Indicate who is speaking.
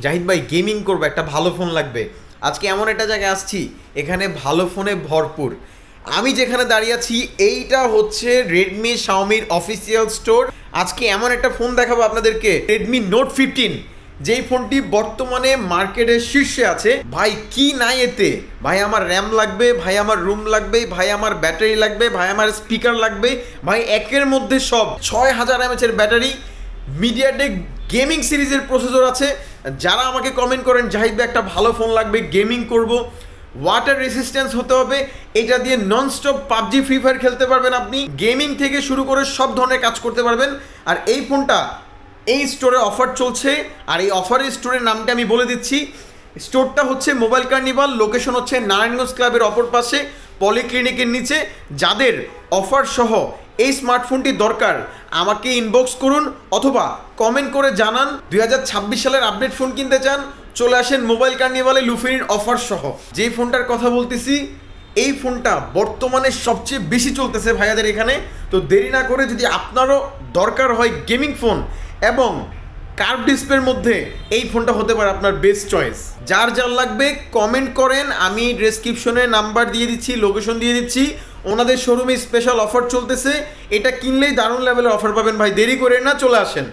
Speaker 1: জাহিদ ভাই গেমিং করবো, একটা ভালো ফোন লাগবে। আজকে এমন একটা জায়গায় আসছি, এখানে ভালো ফোনে ভরপুর। আমি যেখানে দাঁড়িয়ে আছি এইটা হচ্ছে রেডমি শাওমির অফিসিয়াল স্টোর। আজকে এমন একটা ফোন দেখাবো আপনাদেরকে, রেডমি নোট 15, যেই ফোনটি বর্তমানে মার্কেটের শীর্ষে আছে। ভাই কি নাই এতে, ভাই আমার র্যাম লাগবে, ভাই আমার রুম লাগবে, ভাই আমার ব্যাটারি লাগবে, ভাই আমার স্পিকার লাগবে, ভাই একের মধ্যে সব। 6000 mAh ব্যাটারি, মিডিয়াটেক গেমিং সিরিজের প্রসেসর আছে। যারা আমাকে কমেন্ট করেন জাহিদ ভাই একটা ভালো ফোন লাগবে, গেমিং করব, ওয়াটার রেসিস্ট্যান্স হতে হবে, এটা দিয়ে ননস্টপ পাবজি ফ্রি ফায়ার খেলতে পারবেন, আপনি গেমিং থেকে শুরু করে সব ধরনের কাজ করতে পারবেন। আর এই ফোনটা এই স্টোরে অফার চলছে, আর এই অফারের স্টোরের নামটা আমি বলে দিচ্ছি। স্টোরটা হচ্ছে মোবাইল কার্নিভাল, লোকেশন হচ্ছে নারায়ণগঞ্জ ক্লাবের অপর পাশে, পলিক্লিনিকের নিচে। যাদের অফার সহ এই স্মার্টফোনটি দরকার আমাকে ইনবক্স করুন অথবা কমেন্ট করে জানান। 2026 সালের আপডেট ফোন কিনতে চান, চলে আসেন মোবাইল কার্নিভালে লুফিনির অফার সহ। যেই ফোনটার কথা বলতেছি এই ফোনটা বর্তমানে সবচেয়ে বেশি চলতেছে ভাইয়াদের এখানে। তো দেরি না করে যদি আপনারও দরকার হয় গেমিং ফোন এবং কার্ভ ডিসপ্লের মধ্যে, এই ফোনটা হতে পারে আপনার বেস্ট চয়েস। যার যার লাগবে কমেন্ট করেন, আমি ডেসক্রিপশনে নাম্বার দিয়ে দিচ্ছি, লোকেশন দিয়ে দিচ্ছি। ওনাদের শোরুমে স্পেশাল অফার চলতেছে, এটা কিনলেই দারুণ লেভেলের অফার পাবেন ভাই। দেরি করেন না, চলে আসেন।